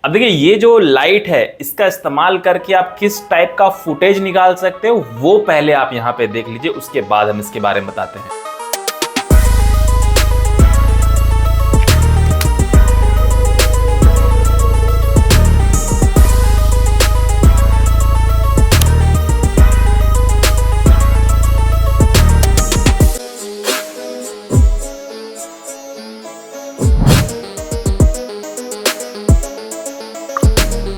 अब देखिए ये जो लाइट है इसका इस्तेमाल करके आप किस टाइप का फुटेज निकाल सकते हो वो पहले आप यहाँ पे देख लीजिए, उसके बाद हम इसके बारे में बताते हैं।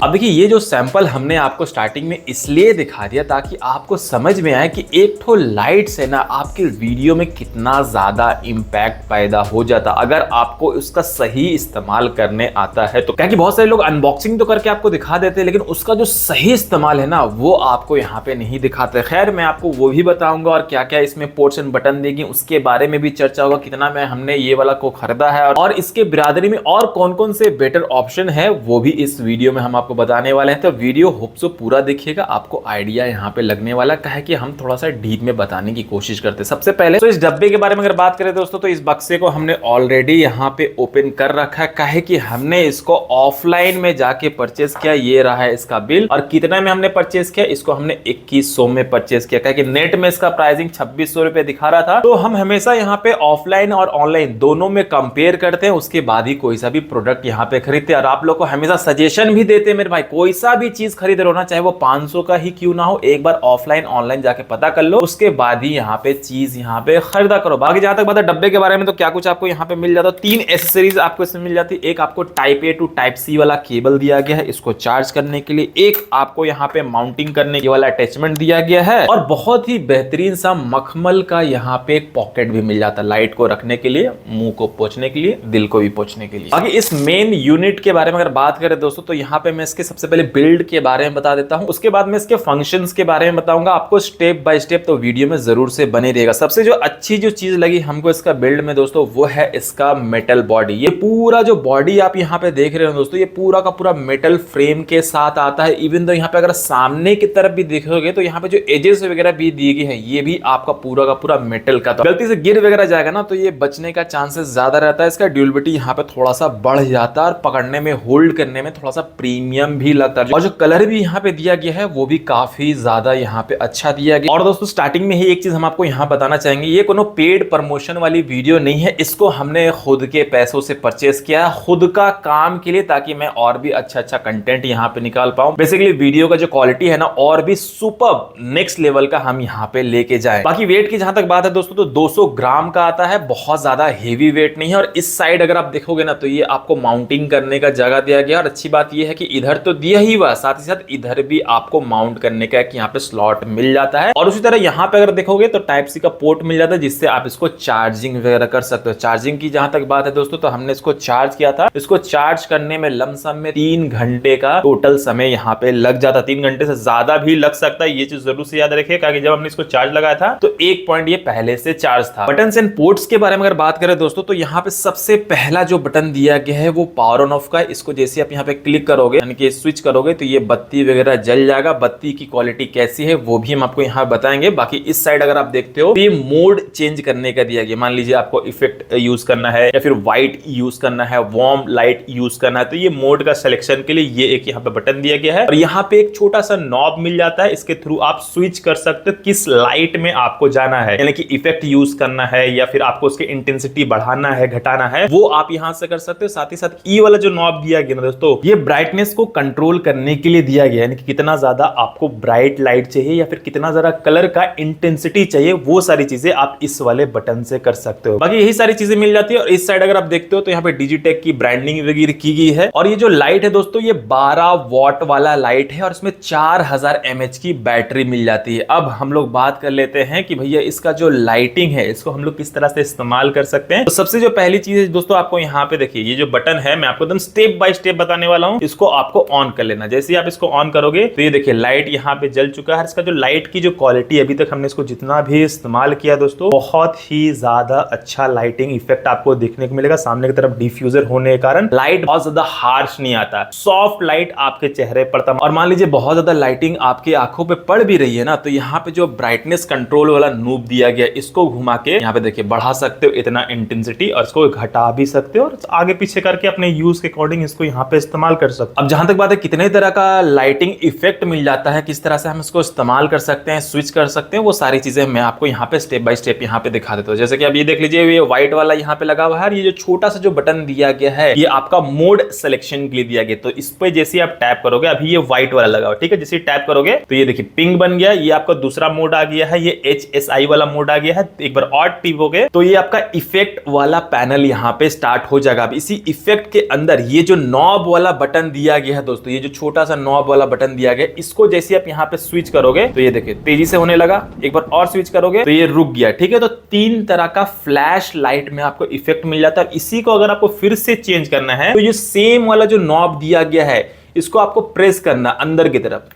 अब देखिए ये जो सैंपल हमने आपको स्टार्टिंग में इसलिए दिखा दिया ताकि आपको समझ में आए कि एक ठो लाइट से ना आपके वीडियो में कितना ज्यादा इम्पैक्ट पैदा हो जाता अगर आपको उसका सही इस्तेमाल करने आता है तो। क्या कि बहुत सारे लोग अनबॉक्सिंग तो करके आपको दिखा देते हैं लेकिन उसका जो सही इस्तेमाल है ना वो आपको यहाँ पे नहीं दिखाते। खैर मैं आपको वो भी बताऊंगा और क्या क्या इसमें पोर्ट्स एंड बटन देगी उसके बारे में भी चर्चा होगा, कितना में हमने ये वाला को खरीदा है और इसके बिरादरी में और कौन कौन से बेटर ऑप्शन है वो भी इस वीडियो में हम आपको बताने वाले हैं। तो वीडियो होप सो पूरा देखिएगा, आपको आइडिया यहाँ पे लगने वाला है कि हम थोड़ा सा डीप में बताने की कोशिश करते हैं। सबसे पहले तो इस डब्बे के बारे में अगर बात करें दोस्तों तो इस बक्से को हमने ऑलरेडी यहाँ पे ओपन कर रखा है, काहे कि हमने इसको ऑफलाइन में जाके परचेस किया। ये रहा है इसका बिल और कितना में हमने परचेस किया, इसको हमने 2100 में परचेस किया, काहे कि नेट में इसका प्राइसिंग 2600 रुपए दिखा रहा था। तो हम हमेशा यहाँ पे ऑफलाइन और ऑनलाइन दोनों में कंपेयर करते हैं, उसके बाद ही कोई सा भी प्रोडक्ट यहाँ पे खरीदते हैं। और आप लोग को हमेशा सजेशन भी देते हैं मेरे भाई, कोई सा भी चीज खरीद रहे हो ना चाहे वो 500 का ही क्यों ना हो, एक बार ऑफलाइन ऑनलाइन जाके पता कर लो, उसके बाद ही यहाँ पे चीज यहाँ पे खरीदा करो। बाकी जहां तक बात है डब्बे के बारे में तो क्या कुछ आपको यहाँ पे मिल जाता है, 3 एसेसरीज आपको इसमें मिल जाती है। एक आपको type A to type C वाला केबल दिया गया है इसको चार्ज करने के लिए, एक आपको यहाँ पे माउंटिंग करने के वाला अटैचमेंट दिया गया है और बहुत ही बेहतरीन सा मखमल का यहाँ पे एक पॉकेट भी मिल जाता है लाइट को रखने के लिए, मुंह को पोंछने के लिए, दिल को भी पोंछने के लिए। बाकी इस मेन यूनिट के बारे में अगर बात करें दोस्तों तो यहाँ पे मैं इसके सबसे पहले बिल्ड के बारे में बता देता हूं, उसके बाद मैं इसके फंक्शंस के बारे में बताऊंगा आपको स्टेप बाय स्टेप, तो वीडियो में जरूर से बने रहेगा। सबसे जो अच्छी जो चीज लगी हमको इसका बिल्ड में दोस्तों वो है इसका मेटल बॉडी। ये पूरा जो बॉडी आप यहाँ पे देख रहे हो दोस्तों ये पूरा का पूरा मेटल फ्रेम के साथ आता है। इवन तो यहाँ पे अगर सामने की तरफ भी देखोगे तो यहाँ पे जो एजेस वगैरह भी दी गई है ये भी आपका पूरा का पूरा मेटल का, तो गलती से गिर वगैरह जाएगा ना तो ये बचने का चांसेस ज्यादा रहता है। इसका ड्यूरेबिलिटी यहाँ पे थोड़ा सा बढ़ जाता है और पकड़ने में होल्ड करने में थोड़ा सा प्रीमियम भी लगता है और जो कलर भी यहाँ पे दिया गया है वो भी काफी ज्यादा यहाँ पे अच्छा दिया गया। और दोस्तों स्टार्टिंग में ही एक चीज हम आपको यहाँ बताना चाहेंगे, ये कोनो पेड प्रमोशन वाली वीडियो नहीं है, इसको हमने खुद के पैसों से परचेस किया खुद का काम के लिए ताकि मैं और भी अच्छा कंटेंट यहाँ पे निकाल पाऊं। बेसिकली वीडियो का जो क्वालिटी है ना और भी सुपर नेक्स्ट लेवल का हम यहाँ पे लेके जाए। बाकी वेट की जहां तक बात है दोस्तों तो 200 ग्राम का आता है, बहुत ज्यादा हेवी वेट नहीं है। और इस साइड अगर आप देखोगे ना तो ये आपको माउंटिंग करने का जगह दिया गया और अच्छी बात ये है कि इधर तो दिया ही हुआ, साथ ही साथ इधर भी आपको माउंट करने का यहाँ पे स्लॉट मिल जाता है। और उसी तरह यहाँ पे अगर देखोगे तो टाइप सी का पोर्ट मिल जाता है जिससे आप इसको चार्जिंग वगैरह कर सकते हो। चार्जिंग की जहां तक बात है दोस्तों तो हमने इसको चार्ज किया था, इसको चार्ज करने में लमसम में 3 घंटे का टोटल समय यहाँ पे लग जाता, 3 घंटे से ज्यादा भी लग सकता है, ये चीज जरूर से याद रखिए क्योंकि जब हमने इसको चार्ज लगाया था तो 1 पॉइंट ये पहले से चार्ज था। बटन एंड पोर्ट्स के बारे में अगर बात करें दोस्तों तो यहाँ पे सबसे पहला जो बटन दिया गया है वो पावर ऑन ऑफ का है। इसको जैसे आप यहाँ पे क्लिक करोगे यानी कि स्विच करोगे तो ये बत्ती वगैरह जल जाएगा। बत्ती की क्वालिटी कैसी है वो भी हम आपको यहाँ बताएंगे। बाकी इस साइड अगर आप देखते हो तो ये मोड चेंज करने का दिया गया, मान लीजिए आपको इफेक्ट यूज करना है या फिर व्हाइट यूज करना है, वार्म लाइट यूज करना है, तो ये मोड का सिलेक्शन के लिए ये एक यहाँ पे बटन दिया गया है। और यहाँ पे एक छोटा सा नॉब मिल जाता है, इसके थ्रू आप स्विच कर सकते हो किस लाइट में आपको जाना है, यानी कि इफेक्ट यूज करना है या फिर आपको उसकी इंटेंसिटी बढ़ाना है घटाना है वो आप यहाँ से कर सकते हो। साथ ही साथ ई वाला जो नॉब दिया गया ना दोस्तों ये ब्राइटनेस को कंट्रोल करने के लिए दिया गया है, यानी कि कितना ज्यादा आपको ब्राइट लाइट चाहिए या फिर कितना ज्यादा कलर का इंटेंसिटी चाहिए, वो सारी चीजें आप इस वाले बटन से कर सकते हो। बाकी यही सारी चीजें मिल जाती है। और इस साइड अगर आप देखते हो तो यहाँ पे डिजिटेक की ब्रांडिंग वगैरह की गई है। और ये जो लाइट है दोस्तों ये 12 वॉट वाला लाइट है और इसमें 4000 mAh की बैटरी मिल जाती है। अब हम लोग बात कर लेते हैं कि भैया इसका जो लाइटिंग है इसको हम लोग किस तरह से इस्तेमाल कर सकते हैं। तो सबसे जो पहली चीज है दोस्तों आपको यहाँ पे देखिए ये जो बटन है मैं आपको एकदम स्टेप बाय स्टेप बताने वाला हूँ, इसको आपको आपको ऑन कर लेना। जैसे ही आप इसको ऑन करोगे तो ये देखिए लाइट यहाँ पे जल चुका है। इसका जो लाइट की जो क्वालिटी अभी तक हमने इसको जितना भी इस्तेमाल किया दोस्तों, बहुत ही ज्यादा अच्छा लाइटिंग इफेक्ट आपको देखने को मिलेगा। सामने की तरफ डिफ्यूजर होने के कारण लाइट बहुत ज्यादा हार्श नहीं आता, सॉफ्ट लाइट आपके चेहरे पर। और मान लीजिए बहुत ज्यादा लाइटिंग आपकी आंखों पे पड़ भी रही है ना, तो यहाँ पे जो ब्राइटनेस कंट्रोल वाला नूब दिया गया, इसको घुमा के यहाँ पे देखिए बढ़ा सकते हो इतना इंटेंसिटी, और इसको घटा भी सकते हो और आगे पीछे करके अपने यूज के अकॉर्डिंग इसको यहाँ पे इस्तेमाल कर सकते हो। अब जहां तक बात है कितने तरह का लाइटिंग इफेक्ट मिल जाता है, किस तरह से हम इसको इस्तेमाल कर सकते हैं, स्विच कर सकते हैं, वो सारी चीजें मैं आपको यहाँ पे स्टेप बाय स्टेप यहाँ पे दिखा देता हूँ। जैसे कि अब ये देख लीजिए, ये व्हाइट वाला यहाँ पे लगा हुआ है, ये जो छोटा सा जो बटन दिया गया है ये आपका मोड सिलेक्शन के लिए दिया गया। तो इस पे जैसे आप टैप करोगे, अभी ये व्हाइट वाला लगा हुआ, ठीक है, जैसे टैप करोगे तो ये देखिए पिंक बन गया, ये आपका दूसरा मोड आ गया है, ये HSI वाला मोड आ गया है। एक बार और टिपोगे तो ये आपका इफेक्ट वाला पैनल यहाँ पे स्टार्ट हो जाएगा। अब इसी इफेक्ट के अंदर ये जो नॉब वाला बटन दिया गया है दोस्तों, ये जो छोटा सा नॉब वाला बटन दिया गया, इसको जैसे आप यहाँ पे स्विच करोगे तो ये देखिए तेजी से होने लगा। एक बार और स्विच करोगे तो ये रुक गया, ठीक है। तो 3 तरह का फ्लैश लाइट में आपको इफेक्ट मिल जाता है। इसी को अगर आपको फिर से चेंज करना है तो ये सेम वाला जो नॉब दिया गया है इसको आपको प्रेस करना अंदर की तरफ।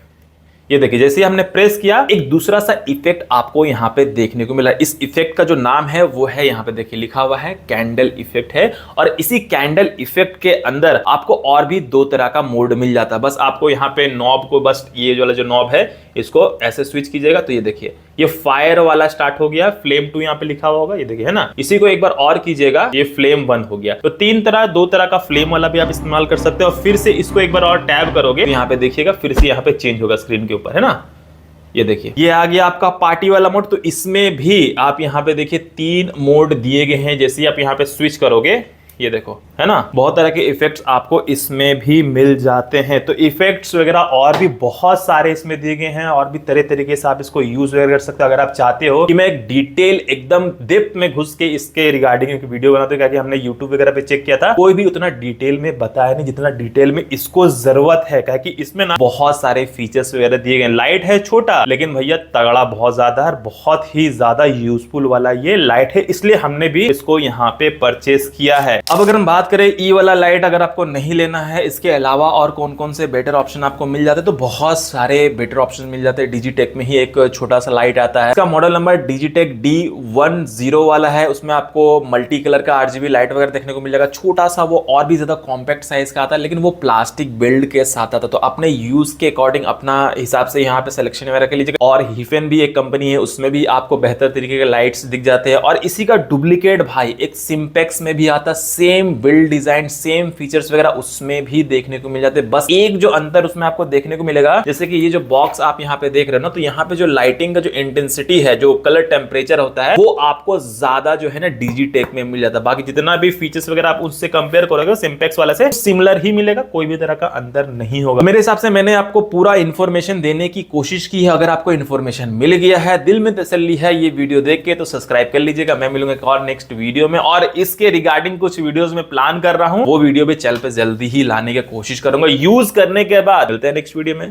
ये देखिए जैसे हमने प्रेस किया, एक दूसरा सा इफेक्ट आपको यहाँ पे देखने को मिला। इस इफेक्ट का जो नाम है वो है, यहाँ पे देखिए लिखा हुआ है कैंडल इफेक्ट है। और इसी कैंडल इफेक्ट के अंदर आपको और भी 2 तरह का मोड मिल जाता है। बस आपको यहाँ पे नॉब को, बस ये वाला जो नॉब है इसको ऐसे स्विच कीजिएगा तो ये देखिए ये फायर वाला स्टार्ट हो गया, फ्लेम 2 यहाँ पे लिखा हुआ होगा, ये देखिए है ना। इसी को एक बार और कीजिएगा, ये फ्लेम 1 हो गया। तो 2 तरह का फ्लेम वाला भी आप इस्तेमाल कर सकते हो। फिर से इसको एक बार और टैब करोगे तो यहाँ पे देखिएगा फिर से यहाँ पे चेंज होगा स्क्रीन के ऊपर, है ना। ये देखिए ये आ गया आपका पार्टी वाला मोड। तो इसमें भी आप यहाँ पे देखिए 3 मोड दिए गए हैं। जैसे आप यहाँ पे स्विच करोगे ये देखो, है ना, बहुत तरह के इफेक्ट्स आपको इसमें भी मिल जाते हैं। तो इफेक्ट्स वगैरह और भी बहुत सारे इसमें दिए गए हैं, और भी तरह तरीके से आप इसको यूज वगैरह कर सकते हो। अगर आप चाहते हो कि मैं एक डिटेल एकदम डेप्थ में घुस के इसके रिगार्डिंग एक वीडियो बनाता हूं, क्योंकि हमने यूट्यूब वगैरह पे चेक किया था, कोई भी उतना डिटेल में बताया नहीं जितना डिटेल में इसको जरूरत है, क्योंकि इसमें ना बहुत सारे फीचर्स वगैरह दिए गए। लाइट है छोटा लेकिन भैया तगड़ा बहुत ज्यादा है, बहुत ही ज्यादा यूजफुल वाला ये लाइट है, इसलिए हमने भी इसको यहाँ पे परचेस किया है। अब अगर हम बात करें ई वाला लाइट, अगर आपको नहीं लेना है, इसके अलावा और कौन कौन से बेटर ऑप्शन आपको मिल जाते हैं, तो बहुत सारे बेटर ऑप्शन मिल जाते हैं। डिजिटेक में ही एक छोटा सा लाइट आता है, इसका मॉडल नंबर डिजिटेक D10 वाला है। उसमें आपको मल्टी कलर का RGB लाइट वगैरह देखने को मिल जाएगा। छोटा सा, वो और भी ज्यादा कॉम्पैक्ट साइज का आता है, लेकिन वो प्लास्टिक बिल्ड के साथ आता है। तो अपने यूज के अकॉर्डिंग अपना हिसाब से यहाँ पे सिलेक्शन वगैरह कर लीजिएगा। और हिफेन भी एक कंपनी है, उसमें भी आपको बेहतर तरीके के लाइट्स दिख जाते हैं। और इसी का डुप्लीकेट भाई एक सिंपेक्स में भी आता, same build design, same features वगैरह उसमें भी देखने को मिल जाते हैं। बस एक जो अंतर उसमें आपको देखने को मिलेगा, जैसे कि ये जो बॉक्स आप यहाँ पे देख रहे हो ना, तो यहाँ पे जो लाइटिंग का जो इंटेंसिटी है, जो कलर टेम्परेचर होता है, वो आपको ज्यादा जो है ना डिजिटेक में मिल जाता है। बाकी जितना भी फीचर्स वगैरह आप उससे कंपेयर करोगे सिंपेक्स वाले से, सिमिलर ही मिलेगा, कोई भी तरह का अंतर नहीं होगा। मेरे हिसाब से मैंने आपको पूरा इंफॉर्मेशन देने की कोशिश की है। अगर आपको इंफॉर्मेशन मिल गया है, दिल में तसल्ली है ये वीडियो देख के, तो सब्सक्राइब कर लीजिएगा। मैं मिलूंगा एक और नेक्स्ट वीडियो में, और इसके रिगार्डिंग कुछ वीडियोस में प्लान कर रहा हूं, वो वीडियो भी चैनल पे जल्दी ही लाने की कोशिश करूंगा। यूज करने के बाद मिलते हैं नेक्स्ट वीडियो में।